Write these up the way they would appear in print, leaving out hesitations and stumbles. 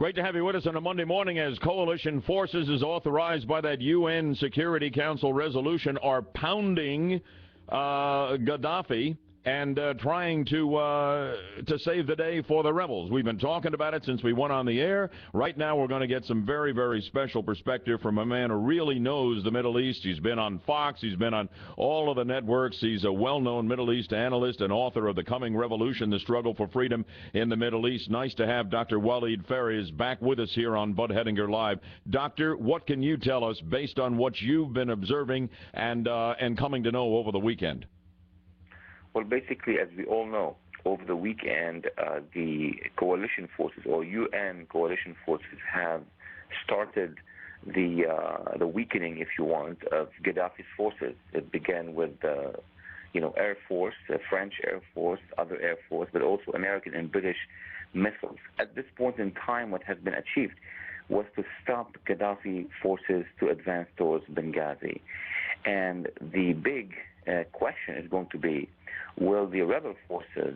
Great to have you with us on a Monday morning as coalition forces, as authorized by that UN Security Council resolution, are pounding Gaddafi and trying to save the day for the rebels. We've been talking about it since we went on the air. Right now we're going to get some very, very special perspective from a man who really knows the Middle East. He's been on Fox. He's been on all of the networks. He's a well-known Middle East analyst and author of The Coming Revolution, The Struggle for Freedom in the Middle East. Nice to have Dr. Waleed Farias back with us here on Bud Hedinger Live. Doctor, what can you tell us based on what you've been observing and coming to know over the weekend? Well, basically, as we all know, over the weekend, the coalition forces or UN coalition forces have started the weakening, if you want, of Gaddafi's forces. It began with Air Force, French Air Force, other Air Force, but also American and British missiles. At this point in time, what has been achieved was to stop Gaddafi forces to advance towards Benghazi. And the big question is going to be, will the rebel forces,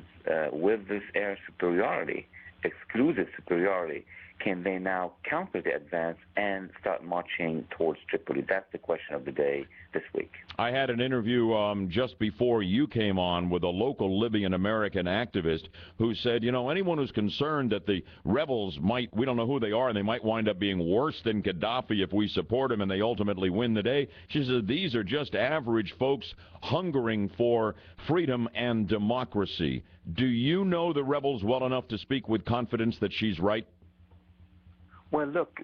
with this air superiority, exclusive superiority, can they now counter the advance and start marching towards Tripoli? That's the question of the day this week. I had an interview just before you came on with a local Libyan-American activist who said, anyone who's concerned that the rebels might, we don't know who they are, and they might wind up being worse than Gaddafi if we support them and they ultimately win the day. She said, these are just average folks hungering for freedom and democracy. Do you know the rebels well enough to speak with confidence that she's right? Well, look,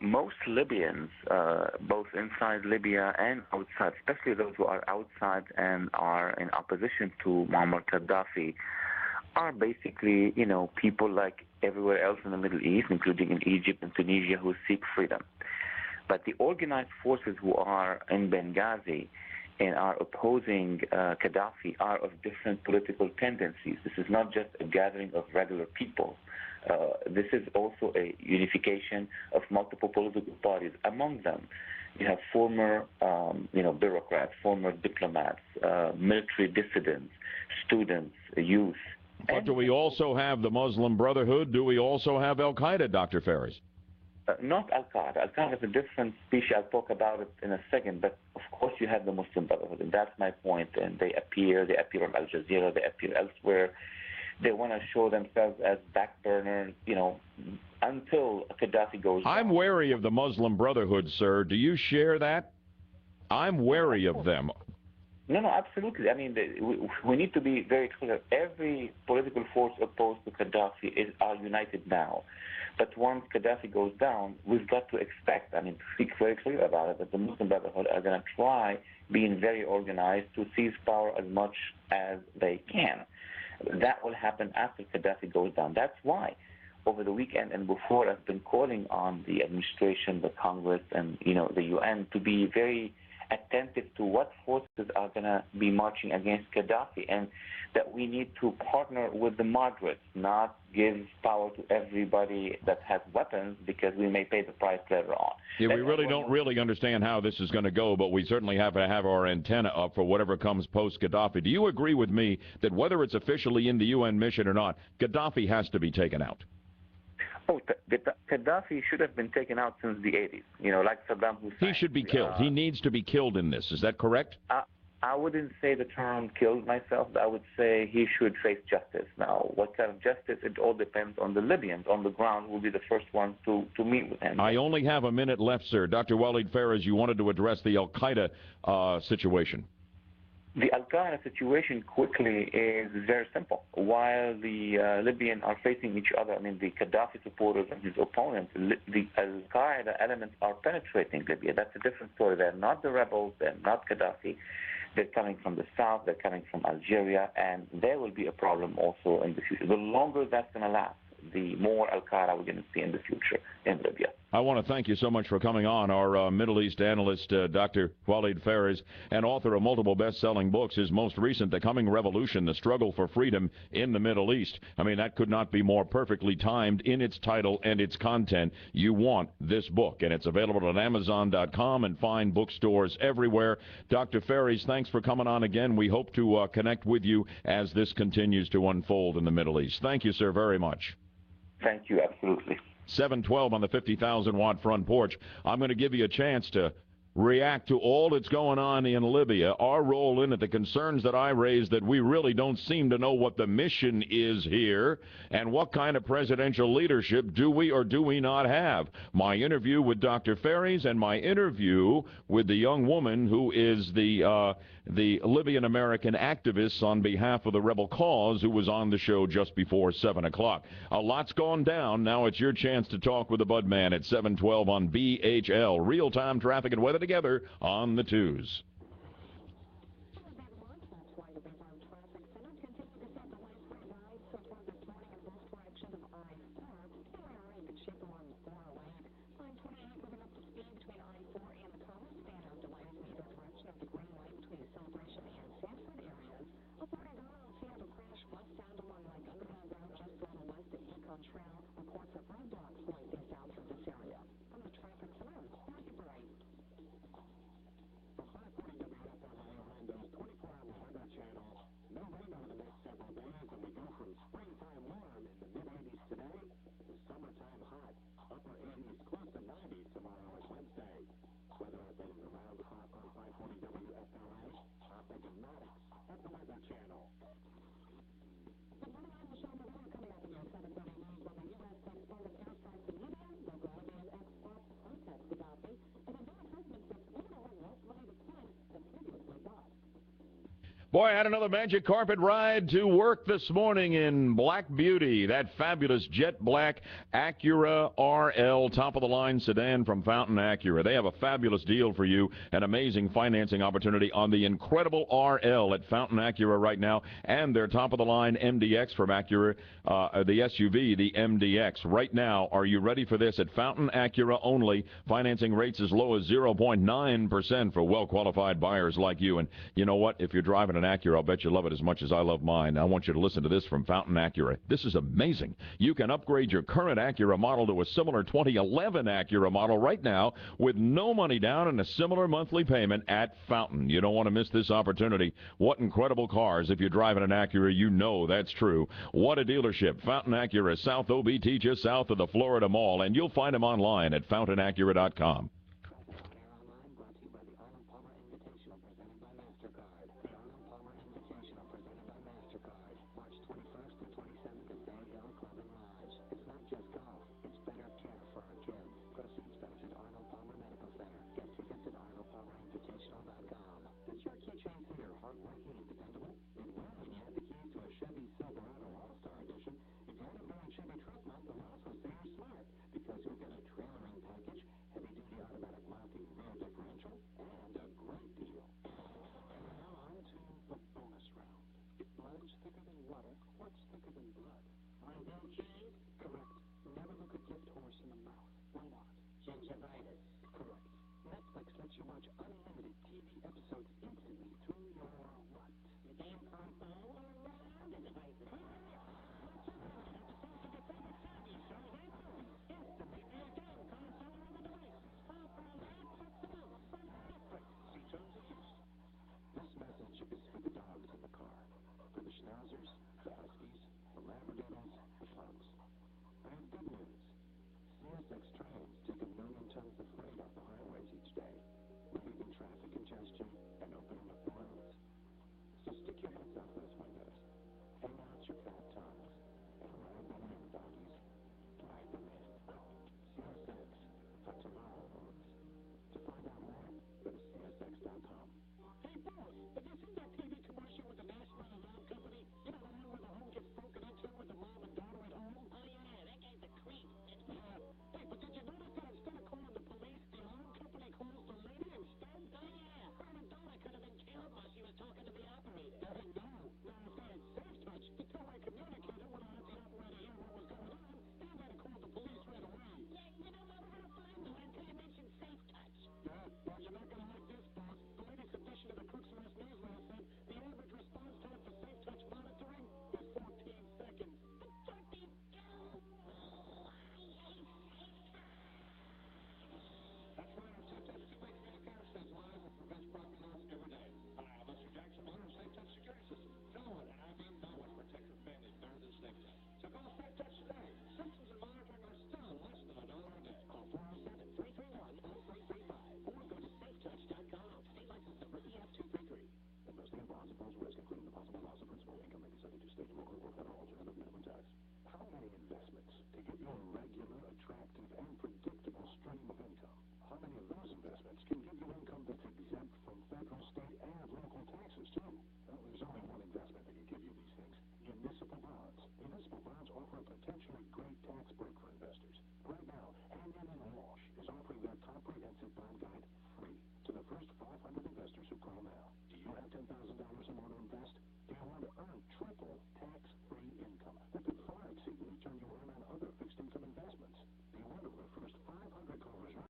most Libyans, both inside Libya and outside, especially those who are outside and are in opposition to Muammar Gaddafi, are basically, people like everywhere else in the Middle East, including in Egypt and Tunisia, who seek freedom. But the organized forces who are in Benghazi and are opposing Gaddafi are of different political tendencies. This is not just a gathering of regular people. This is also a unification of multiple political parties. Among them, you have former, bureaucrats, former diplomats, military dissidents, students, youth. But do we also have the Muslim Brotherhood? Do we also have Al-Qaeda, Dr. Farias? Not Al-Qaeda. Al-Qaeda is a different species. I'll talk about it in a second. But, of course, you have the Muslim Brotherhood, and that's my point. And they appear on Al Jazeera, they appear elsewhere. They want to show themselves as backburners, until Gaddafi goes down. I'm wary of the Muslim Brotherhood, sir. Do you share that? I'm wary of them. No, absolutely. I mean, we need to be very clear. Every political force opposed to Gaddafi are united now. But once Gaddafi goes down, we've got to expect, to speak very clear about it, that the Muslim Brotherhood are going to try, being very organized, to seize power as much as they can. That will happen after Gaddafi goes down. That's why over the weekend and before I've been calling on the administration, the Congress, and the UN to be very attentive to what forces are going to be marching against Gaddafi, and that we need to partner with the moderates, not give power to everybody that has weapons, because we may pay the price later on. Yeah, we really don't really understand how this is going to go, but we certainly have to have our antenna up for whatever comes post-Gaddafi. Do you agree with me that whether it's officially in the UN mission or not, Gaddafi has to be taken out? Oh, Gaddafi should have been taken out since the 80s, like Saddam Hussein. He should be killed. He needs to be killed in this. Is that correct? I wouldn't say the term killed myself. I would say he should face justice. Now, what kind of justice? It all depends on the Libyans on the ground who will be the first ones to meet with him. I only have a minute left, sir. Dr. Waleed Farias, you wanted to address the Al-Qaeda situation. The Al-Qaeda situation quickly is very simple. While the Libyans are facing each other, the Gaddafi supporters and his opponents, the Al-Qaeda elements are penetrating Libya. That's a different story. They're not the rebels. They're not Gaddafi. They're coming from the south. They're coming from Algeria. And there will be a problem also in the future. The longer that's going to last, the more Al-Qaeda we're going to see in the future in Libya. I want to thank you so much for coming on. Our Middle East analyst, Dr. Waleed Farias, and author of multiple best-selling books. His most recent, The Coming Revolution, The Struggle for Freedom in the Middle East. That could not be more perfectly timed in its title and its content. You want this book, and it's available on Amazon.com and fine bookstores everywhere. Dr. Farias, thanks for coming on again. We hope to connect with you as this continues to unfold in the Middle East. Thank you, sir, very much. Thank you. Absolutely. 712 on the 50,000-watt front porch. I'm going to give you a chance to react to all that's going on in Libya, our role in it, the concerns that I raised that we really don't seem to know what the mission is here, and what kind of presidential leadership do we or do we not have. My interview with Dr. Ferries and my interview with the young woman who is the Libyan-American activist on behalf of the rebel cause who was on the show just before 7 o'clock. A lot's gone down. Now it's your chance to talk with the Budman at 712 on BHL. Real-time traffic and weather together on the twos. Boy, I had another magic carpet ride to work this morning in Black Beauty, that fabulous jet black Acura RL top-of-the-line sedan from Fountain Acura. They have a fabulous deal for you, an amazing financing opportunity on the incredible RL at Fountain Acura right now, and their top-of-the-line MDX from Acura, the SUV, the MDX. Right now, are you ready for this? At Fountain Acura only, financing rates as low as 0.9% for well-qualified buyers like you. And you know what? If you're driving an Acura, I'll bet you love it as much as I love mine. I want you to listen to this from Fountain Acura. This is amazing. You can upgrade your current Acura model to a similar 2011 Acura model right now with no money down and a similar monthly payment at Fountain. You don't want to miss this opportunity. What incredible cars. If you're driving an Acura, you know that's true. What a dealership. Fountain Acura, South OBT, just south of the Florida Mall, and you'll find them online at fountainacura.com.